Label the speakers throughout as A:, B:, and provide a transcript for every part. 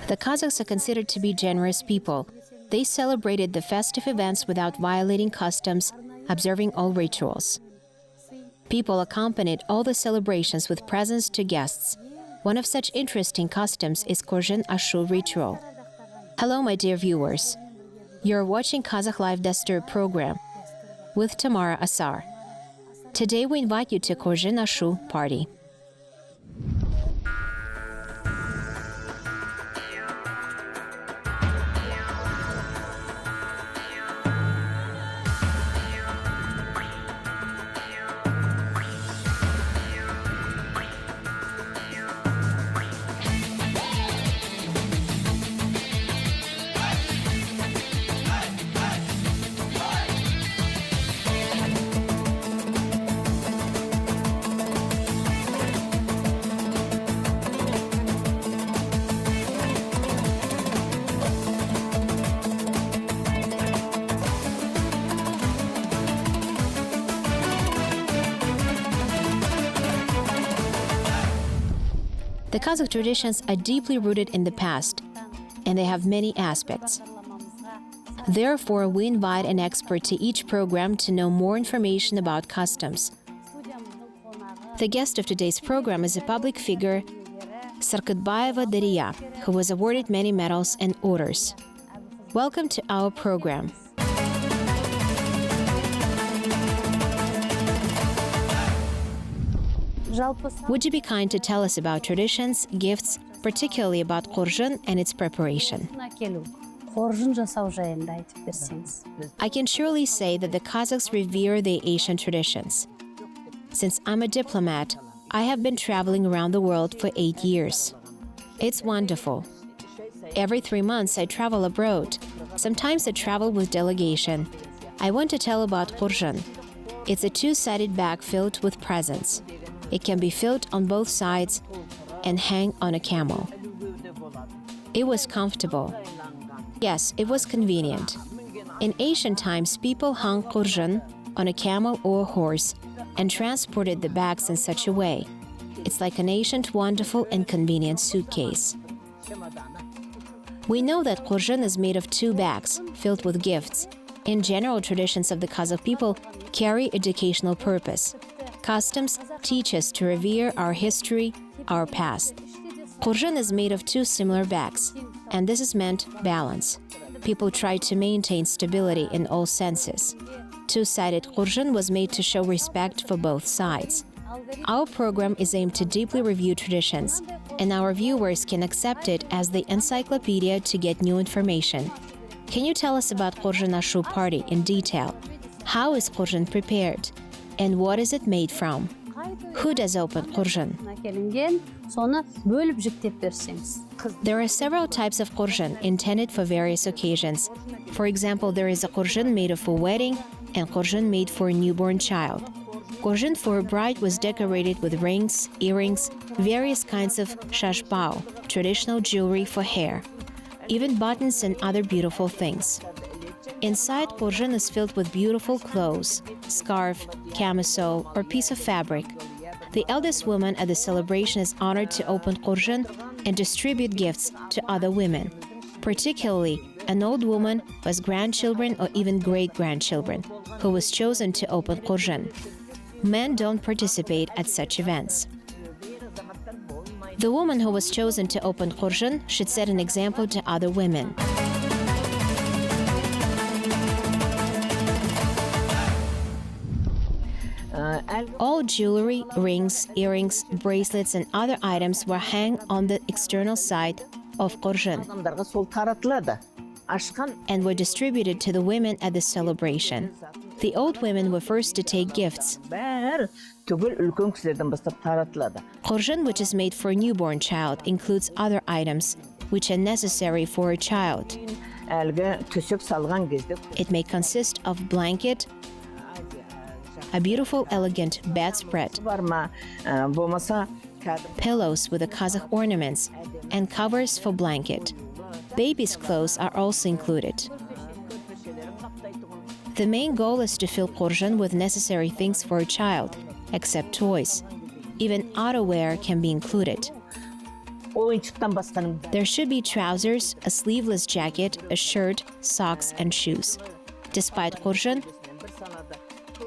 A: The Kazakhs are considered to be generous people. They celebrated the festive events without violating customs, observing all rituals. People accompanied all the celebrations with presents to guests. One of such interesting customs is Korzhyn Ashu ritual. Hello, my dear viewers. You're watching Kazakh Live Dastur program with Tamara Assar. Today we invite you to Korzhyn Ashu party. The Kazakh traditions are deeply rooted in the past, and they have many aspects. Therefore, we invite an expert to each program to know more information about customs. The guest of today's program is a public figure, Sarkatbayeva Dariya, who was awarded many medals and orders. Welcome to our program. Would you be kind to tell us about traditions, gifts, particularly about Korzhyn and its preparation? I can surely say that the Kazakhs revere the Asian traditions. Since I'm a diplomat, I have been traveling around the world for 8 years. It's wonderful. Every 3 months I travel abroad. Sometimes I travel with delegation. I want to tell about Korzhyn. It's a two-sided bag filled with presents. It can be filled on both sides and hang on a camel. It was comfortable. Yes, it was convenient. In ancient times, people hung Korzhyn on a camel or a horse and transported the bags in such a way. It's like an ancient, wonderful, and convenient suitcase. We know that Korzhyn is made of 2 bags filled with gifts. In general, traditions of the Kazakh people carry educational purpose. Customs teach us to revere our history, our past. Korzhyn is made of 2 similar bags, and this is meant balance. People try to maintain stability in all senses. Two-sided Korzhyn was made to show respect for both sides. Our program is aimed to deeply review traditions, and our viewers can accept it as the encyclopedia to get new information. Can you tell us about Korzhyn Ashu party in detail? How is Korzhyn prepared? And what is it made from? Who does open Korzhyn? There are several types of Korzhyn intended for various occasions. For example, there is a Korzhyn made of a wedding and Korzhyn made for a newborn child. Korzhyn for a bride was decorated with rings, earrings, various kinds of shashbao, traditional jewelry for hair, even buttons and other beautiful things. Inside, Korzhyn is filled with beautiful clothes, scarf, camisole, or piece of fabric. The eldest woman at the celebration is honored to open Korzhyn and distribute gifts to other women. Particularly, an old woman with grandchildren or even great-grandchildren, who was chosen to open Korzhyn. Men don't participate at such events. The woman who was chosen to open Korzhyn should set an example to other women. All jewelry, rings, earrings, bracelets, and other items were hung on the external side of Korzhyn and were distributed to the women at the celebration. The old women were first to take gifts. Korzhyn, which is made for a newborn child, includes other items which are necessary for a child. It may consist of blanket, a beautiful, elegant bedspread, pillows with the Kazakh ornaments, and covers for blanket. Baby's clothes are also included. The main goal is to fill Korzhyn with necessary things for a child, except toys. Even outerwear can be included. There should be trousers, a sleeveless jacket, a shirt, socks, and shoes. Despite Korzhyn,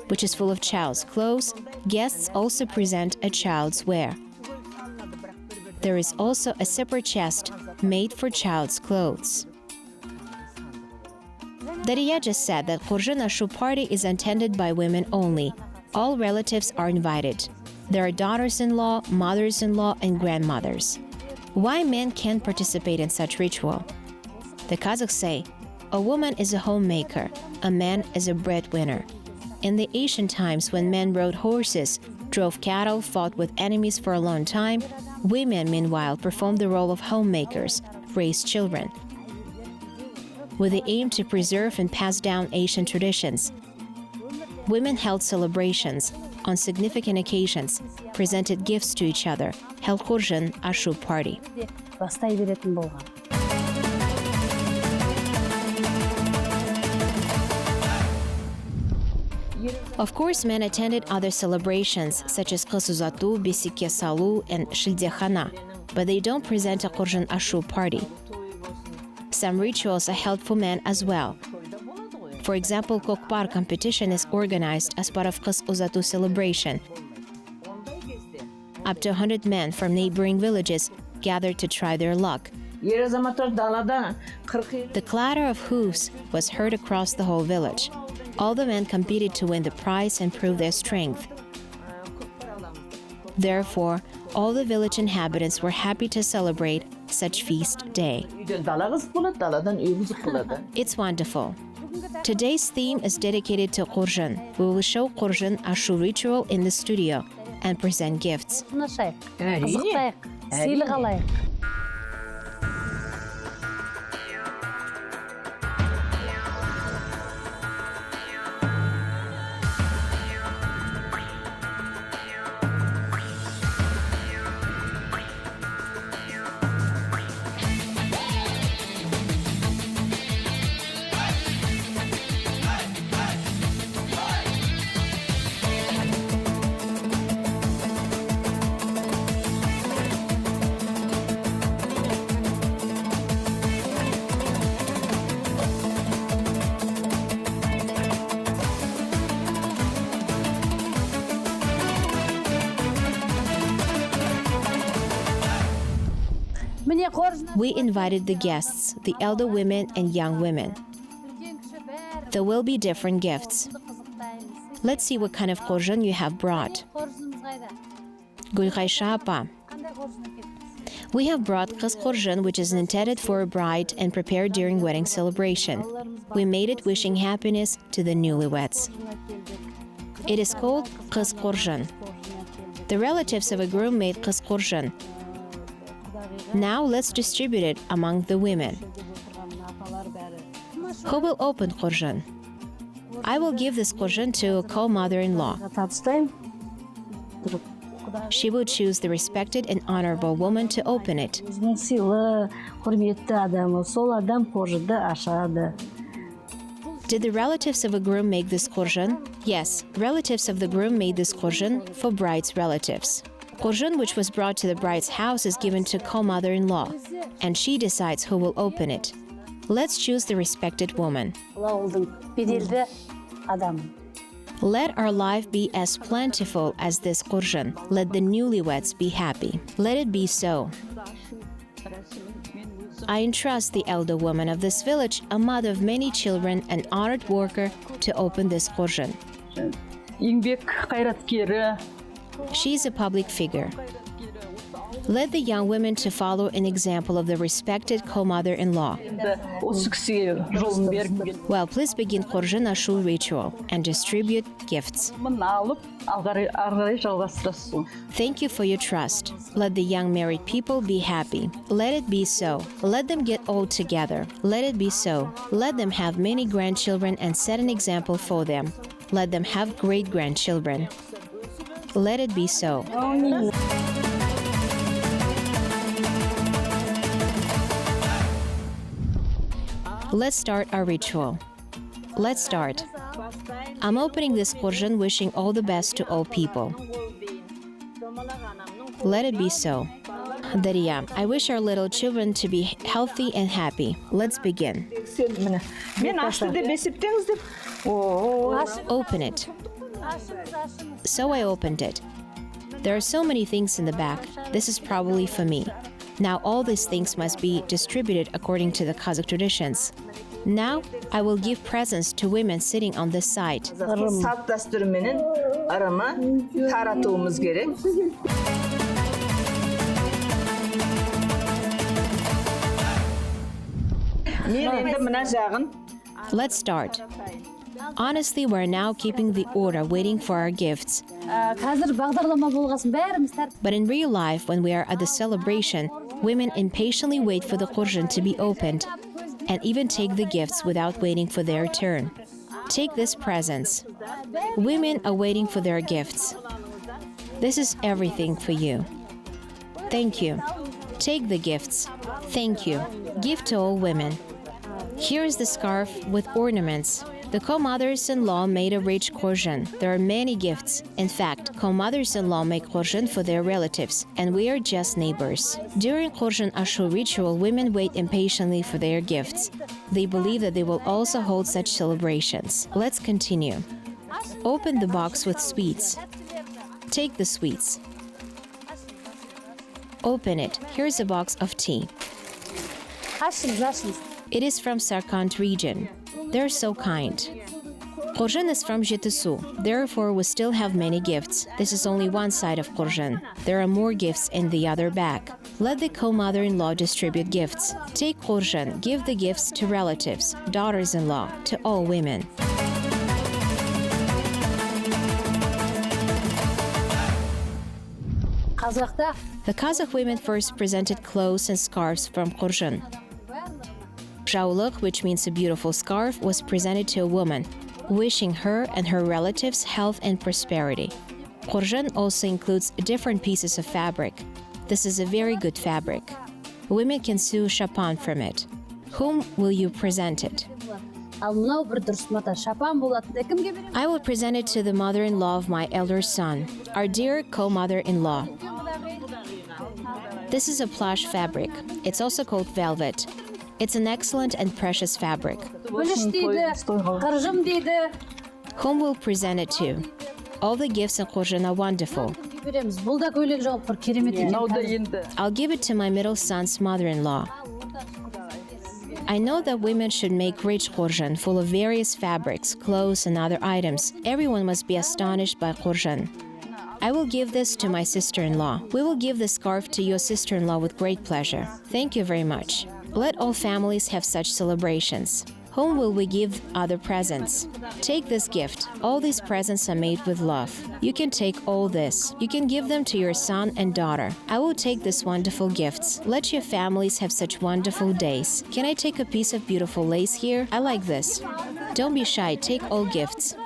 A: which is full of child's clothes, guests also present a child's wear. There is also a separate chest made for child's clothes. Daria just said that Korzhyn Ashu party is attended by women only. All relatives are invited. There are daughters-in-law, mothers-in-law, and grandmothers. Why men can't participate in such ritual? The Kazakhs say, a woman is a homemaker, a man is a breadwinner. In the ancient times when men rode horses, drove cattle, fought with enemies for a long time, women, meanwhile, performed the role of homemakers, raised children. With the aim to preserve and pass down Asian traditions, women held celebrations, on significant occasions, presented gifts to each other, held Korzhyn Ashu party. Of course, men attended other celebrations, such as Qız uzatu, Besikke salu, and Shildehana, but they don't present a Korzhyn Ashu party. Some rituals are held for men as well. For example, Kokpar competition is organized as part of Qız uzatu celebration. Up to 100 men from neighboring villages gathered to try their luck. The clatter of hooves was heard across the whole village. All the men competed to win the prize and prove their strength. Therefore, all the village inhabitants were happy to celebrate such feast day. It's wonderful. Today's theme is dedicated to Korzhyn. We will show Korzhyn Ashu ritual in the studio and present gifts. We invited the guests, the elder women and young women. There will be different gifts. Let's see what kind of Korzhyn you have brought. Gulkhaysha apa. We have brought Qız Korzhyn, which is intended for a bride and prepared during wedding celebration. We made it wishing happiness to the newlyweds. It is called Qız Korzhyn. The relatives of a groom made Qız Korzhyn. Now let's distribute it among the women. Who will open Korzhyn? I will give this Korzhyn to a co-mother-in-law. She will choose the respected and honorable woman to open it. Did the relatives of a groom make this Korzhyn? Yes, relatives of the groom made this Korzhyn for bride's relatives. Korzhyn, which was brought to the bride's house, is given to co-mother-in-law, and she decides who will open it. Let's choose the respected woman. Let our life be as plentiful as this Korzhyn. Let the newlyweds be happy. Let it be so. I entrust the elder woman of this village, a mother of many children, an honored worker, to open this Korzhyn. She is a public figure. Let the young women to follow an example of the respected co-mother-in-law. Well, please begin Korzhyn Ashu ritual and distribute gifts. Thank you for your trust. Let the young married people be happy. Let it be so. Let them get old together. Let it be so. Let them have many grandchildren and set an example for them. Let them have great grandchildren. Let it be so. Let's start our ritual. Let's start. I'm opening this Korzhyn wishing all the best to all people. Let it be so. Darya, I wish our little children to be healthy and happy. Let's begin. Open it. So I opened it. There are so many things in the back. This is probably for me. Now all these things must be distributed according to the Kazakh traditions. Now I will give presents to women sitting on this side.
B: Dastur'un arama taratmamız gerek.
A: Let's start. Honestly, we're now keeping the order, waiting for our gifts. But in real life, when we are at the celebration, women impatiently wait for the Korzhyn to be opened and even take the gifts without waiting for their turn. Take these presents. Women are waiting for their gifts. This is everything for you. Thank you. Take the gifts. Thank you. Give to all women. Here is the scarf with ornaments. The co-mothers-in-law made a rich Korzhyn. There are many gifts. In fact, co-mothers-in-law make Korzhyn for their relatives, and we are just neighbors. During Korzhyn Ashu ritual, women wait impatiently for their gifts. They believe that they will also hold such celebrations. Let's continue. Open the box with sweets. Take the sweets. Open it. Here's a box of tea. It is from Sarkand region. They're so kind. Korzhyn is from Jitesu, therefore we still have many gifts. This is only one side of Korzhyn. There are more gifts in the other bag. Let the co-mother-in-law distribute gifts. Take Korzhyn, give the gifts to relatives, daughters-in-law, to all women. The Kazakh women first presented clothes and scarves from Korzhyn. Joly, which means a beautiful scarf, was presented to a woman, wishing her and her relatives health and prosperity. Korzhyn also includes different pieces of fabric. This is a very good fabric. Women can sew chapan from it. Whom will you present it? I will present it to the mother-in-law of my elder son, our dear co-mother-in-law. This is a plush fabric. It's also called velvet. It's an excellent and precious fabric. Whom will present it to? All the gifts in Korzhyn are wonderful. I'll give it to my middle son's mother-in-law. I know that women should make rich Korzhyn full of various fabrics, clothes, and other items. Everyone must be astonished by Korzhyn. I will give this to my sister-in-law. We will give the scarf to your sister-in-law with great pleasure. Thank you very much. Let all families have such celebrations. Whom will we give other presents? Take this gift. All these presents are made with love. You can take all this. You can give them to your son and daughter. I will take these wonderful gifts. Let your families have such wonderful days. Can I take a piece of beautiful lace here? I like this. Don't be shy. Take all gifts.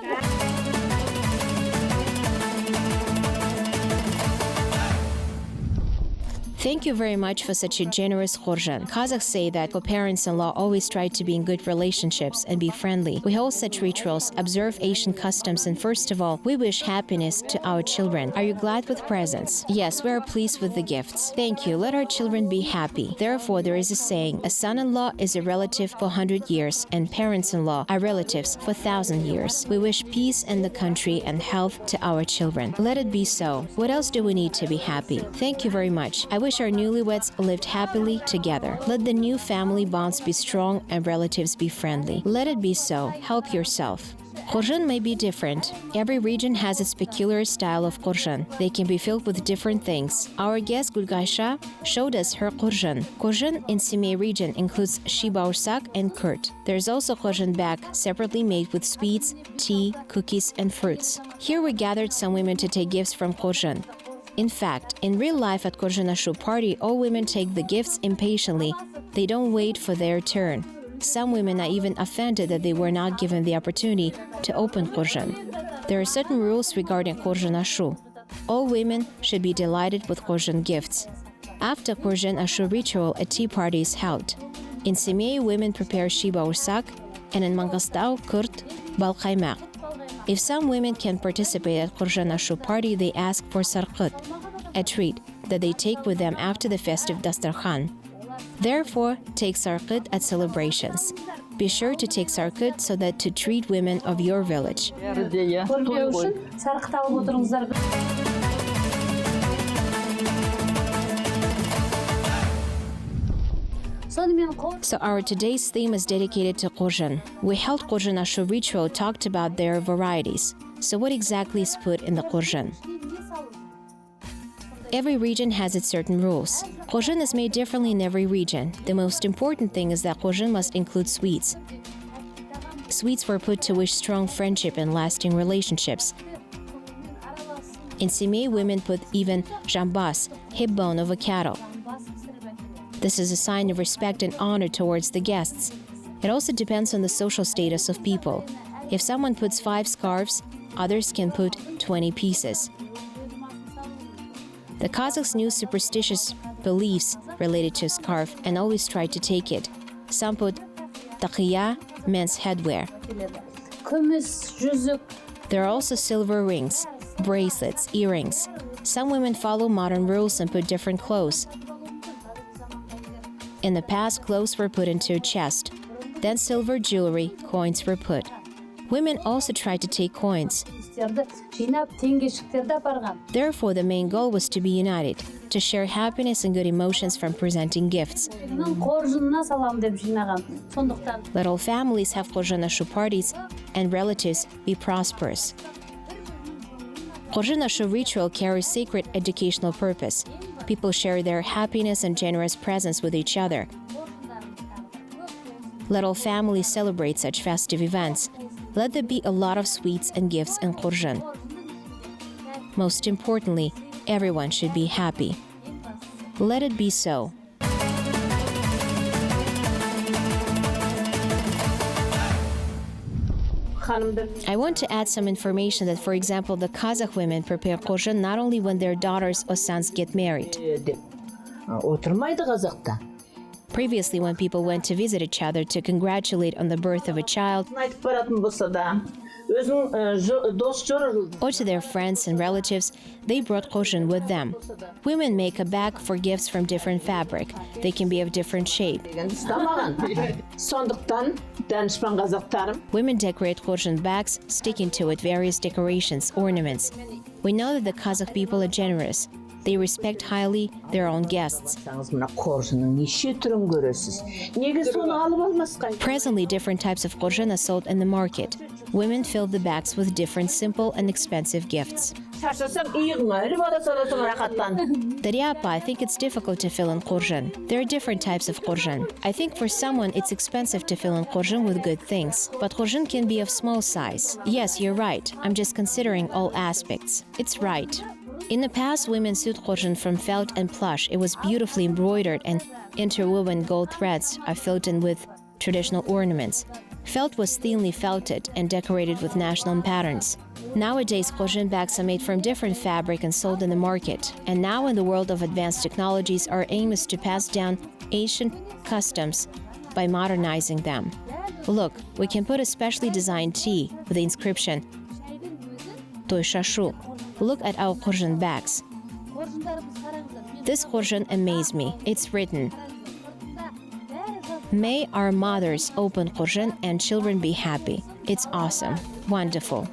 A: Thank you very much for such a generous Korzhyn. Kazakhs say that co-parents-in-law always try to be in good relationships and be friendly. We hold such rituals, observe Asian customs, and first of all, we wish happiness to our children. Are you glad with presents? Yes, we are pleased with the gifts. Thank you. Let our children be happy. Therefore, there is a saying, a son-in-law is a relative for 100 years, and parents-in-law are relatives for 1,000 years. We wish peace in the country and health to our children. Let it be so. What else do we need to be happy? Thank you very much. I wish our newlyweds lived happily together. Let the new family bonds be strong and relatives be friendly. Let it be so. Help yourself. Korzhyn may be different. Every region has its peculiar style of Korzhyn. They can be filled with different things. Our guest Gulgaysha showed us her Korzhyn. Korzhyn in Semey region includes shibausak and kurt. There's also Korzhyn bag, separately made with sweets, tea, cookies, and fruits. Here we gathered some women to take gifts from Korzhyn. In fact, in real life at Korzhyn Ashu party, all women take the gifts impatiently. They don't wait for their turn. Some women are even offended that they were not given the opportunity to open Korzhyn. There are certain rules regarding Korzhyn Ashu. All women should be delighted with Korzhyn gifts. After Korzhyn Ashu ritual, a tea party is held. In Semey, women prepare shiba ursak, and in Mangostau, kurt, bal kaymak. If some women can participate at Korzhyn Ashu party, they ask for sarqut, a treat that they take with them after the festive Dasturkhan. Therefore, take sarqut at celebrations. Be sure to take sarqut so that to treat women of your village. So our today's theme is dedicated to Korzhyn. We held Korzhyn Ashu ritual, talked about their varieties. So what exactly is put in the Korzhyn? Every region has its certain rules. Korzhyn is made differently in every region. The most important thing is that Korzhyn must include sweets. Sweets were put to wish strong friendship and lasting relationships. In Semey, women put even jambas, hip bone of a cattle. This is a sign of respect and honor towards the guests. It also depends on the social status of people. If someone puts 5 scarves, others can put 20 pieces. The Kazakhs knew superstitious beliefs related to a scarf and always tried to take it. Some put taqiya, men's headwear. There are also silver rings, bracelets, earrings. Some women follow modern rules and put different clothes. In the past, clothes were put into a chest. Then silver jewelry, coins were put. Women also tried to take coins. Therefore, the main goal was to be united, to share happiness and good emotions from presenting gifts. Let all families have Korzhyn Ashu parties and relatives be prosperous. Korzhyn Ashu ritual carries sacred educational purpose. People share their happiness and generous presence with each other. Let all families celebrate such festive events. Let there be a lot of sweets and gifts in Korzhyn. Most importantly, everyone should be happy. Let it be so. I want to add some information that, for example, the Kazakh women prepare Korzhyn not only when their daughters or sons get married. Previously, when people went to visit each other to congratulate on the birth of a child, or to their friends and relatives, they brought Korzhyn with them. Women make a bag for gifts from different fabric. They can be of different shape. Women decorate Korzhyn bags, sticking to it various decorations, ornaments. We know that the Kazakh people are generous. They respect highly their own guests. Presently, different types of Korzhyn are sold in the market. Women fill the bags with different simple and expensive gifts. Daryapa, I think it's difficult to fill in Korzhyn. There are different types of Korzhyn. I think for someone it's expensive to fill in Korzhyn with good things. But Korzhyn can be of small size. Yes, you're right. I'm just considering all aspects. It's right. In the past, women sewed Korzhyn from felt and plush. It was beautifully embroidered, and interwoven gold threads are filled in with traditional ornaments. Felt was thinly felted and decorated with national patterns. Nowadays, Korzhyn bags are made from different fabric and sold in the market. And now, in the world of advanced technologies, our aim is to pass down ancient customs by modernizing them. Look, we can put a specially designed tea with the inscription Toy Shashu. Look at our Korzhyn bags. This Korzhyn amazed me. It's written, "May our mothers open Korzhyn and children be happy." It's awesome. Wonderful.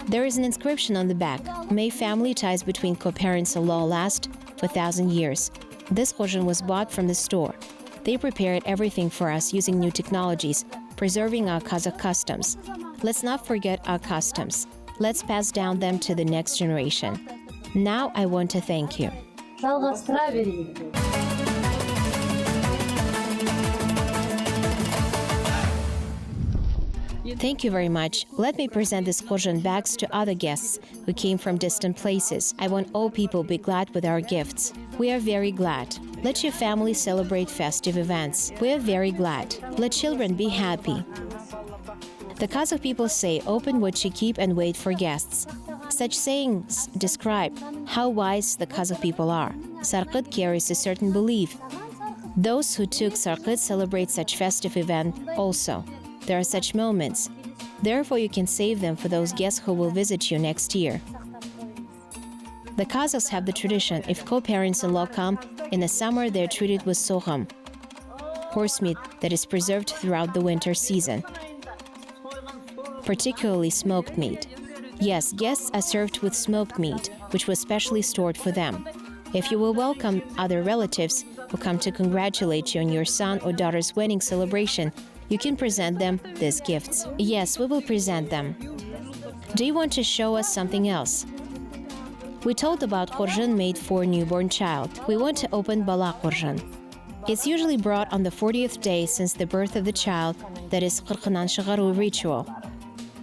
A: There is an inscription on the back, "May family ties between co-parents and law last for 1,000 years." This Korzhyn was bought from the store. They prepared everything for us using new technologies, preserving our Kazakh customs. Let's not forget our customs. Let's pass down them to the next generation. Now I want to thank you. Thank you very much. Let me present these Korzhyn bags to other guests who came from distant places. I want all people to be glad with our gifts. We are very glad. Let your family celebrate festive events. We are very glad. Let children be happy. The Kazakh people say, open what you keep and wait for guests. Such sayings describe how wise the Kazakh people are. Sarqit carries a certain belief. Those who took Sarqit celebrate such festive event also. There are such moments. Therefore, you can save them for those guests who will visit you next year. The Kazakhs have the tradition, if co-parents-in-law come, in the summer they're treated with sogham, horse meat that is preserved throughout the winter season, particularly smoked meat. Yes, guests are served with smoked meat, which was specially stored for them. If you will welcome other relatives who come to congratulate you on your son or daughter's wedding celebration, you can present them these gifts. Yes, we will present them. Do you want to show us something else? We told about Korzhyn made for a newborn child. We want to open Bala Korzhyn. It's usually brought on the 40th day since the birth of the child, that is Qirqinan Shigaru ritual.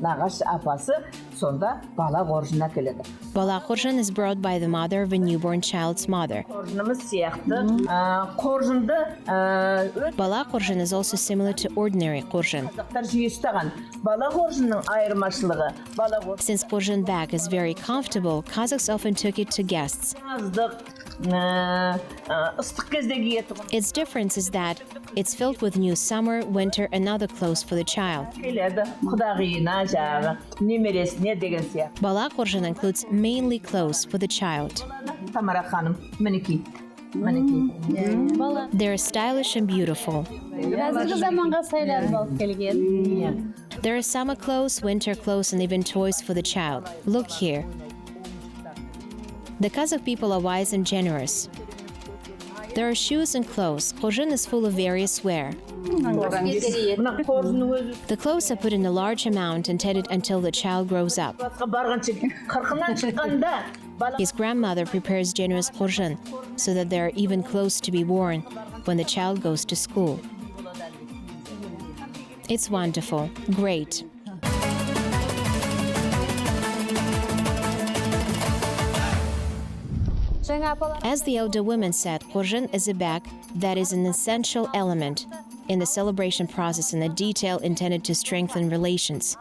B: Nağash apası sonda bala Korzhyn'a keledi.
A: Bala Korzhyn is brought by the mother of a newborn child's mother.
B: Korzhynımız siyahtı. Korzhyn'da
A: Bala Korzhyn is also similar to ordinary Korzhyn.
B: Kazaklar jüy ustagan. Bala Korzhyn'ın ayırmaçılığı. Bala Korzhyn
A: Since Korzhyn bag is very comfortable, Kazakhs often took it to guests.
B: azdık. Islık kezde giyeti.
A: Its difference is that it's filled with new summer, winter, and other clothes for the child.
B: Keledi. Kudağıyına jağı. Nemeresine degen siyahtı.
A: Bala Korzhyn includes mainly clothes for the child.
B: Tamara hanım. Miniki.
A: They're stylish and beautiful.
C: Қазіргі заманға сайланып алып келген.
A: There are summer clothes, winter clothes, and even toys for the child. Look here. The Kazakh people are wise and generous. There are shoes and clothes. Korzhyn is full of various wear.
B: Mına Korzhyn'ın özü.
A: The clothes are put in a large amount intended until the child grows up.
B: Basqa barğança qırqından çıqqanda bala
A: His grandmother prepares generous Korzhyn so that they are even clothes to be worn when the child goes to school. It's wonderful. Great. As the elder woman said, Korzhyn is a bag that is an essential element in the celebration process and a detail intended to strengthen relations.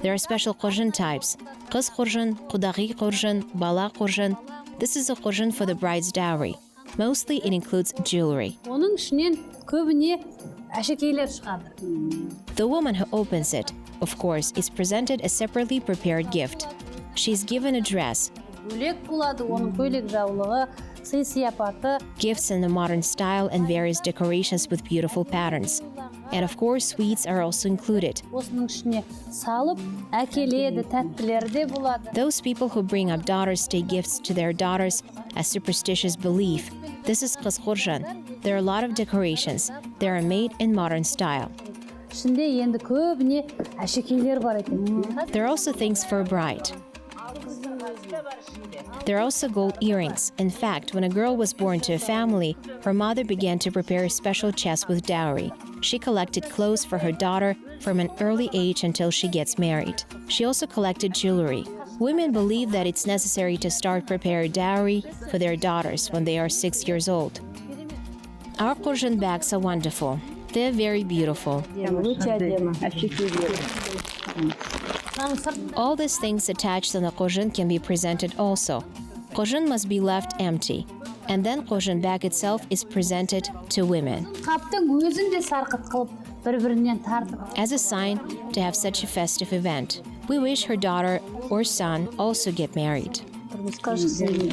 A: There are special Korzhyn types: Qız Korzhyn, Qudaghi Korzhyn, Bala Korzhyn. This is a Korzhyn for the bride's dowry. Mostly it includes jewelry.
C: Оның ішінен көбіне әшекейлер шығады.
A: The woman who opens it, of course, is presented a separately prepared gift. She's given a dress,
C: Бөлек болады, оның көйлек жаулығы, сый сияпаты.
A: gifts in the modern style, and various decorations with beautiful patterns. And of course, sweets are also included.
C: Осының ішіне салып, әкеледі, тәттілері де болады.
A: Those people who bring up daughters take gifts to their daughters as superstitious belief. This is Qız Korzhyn. There are a lot of decorations. They are made in modern style.
C: Ішінде енді көбіне әшекейлер бар екен.
A: There are also things for a bride. There are also gold earrings. In fact, when a girl was born to a family, her mother began to prepare a special chest with dowry. She collected clothes for her daughter from an early age until she gets married. She also collected jewelry. Women believe that it's necessary to start preparing dowry for their daughters when they are 6 years old. Our Korzhyn bags are wonderful. They're very beautiful. All these things attached on the Korzhyn can be presented also. Korzhyn must be left empty. And then Korzhyn bag itself is presented to women
C: Қаптың өзін де сарқыт қылып, бір-бірінен тартып.
A: as a sign to have such a festive event. We wish her daughter or son also get married.
C: Тұрмысқа шықсын.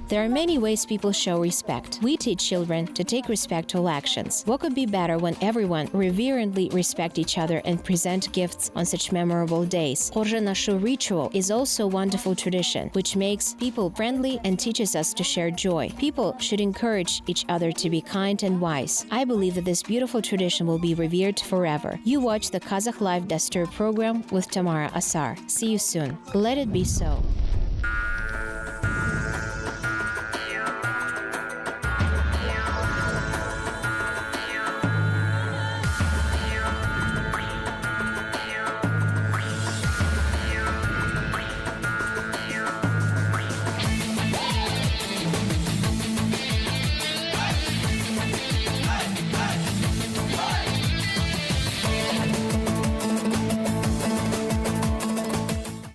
A: There are many ways people show respect. We teach children to take respectful actions. What could be better when everyone reverently respect each other and present gifts on such memorable days? Korzhyn Ashu ritual is also a wonderful tradition, which makes people friendly and teaches us to share joy. People should encourage each other to be kind and wise. I believe that this beautiful tradition will be revered forever. You watch the Kazakh Live Dastur program with Tamara Assar. See you soon. Let it be so.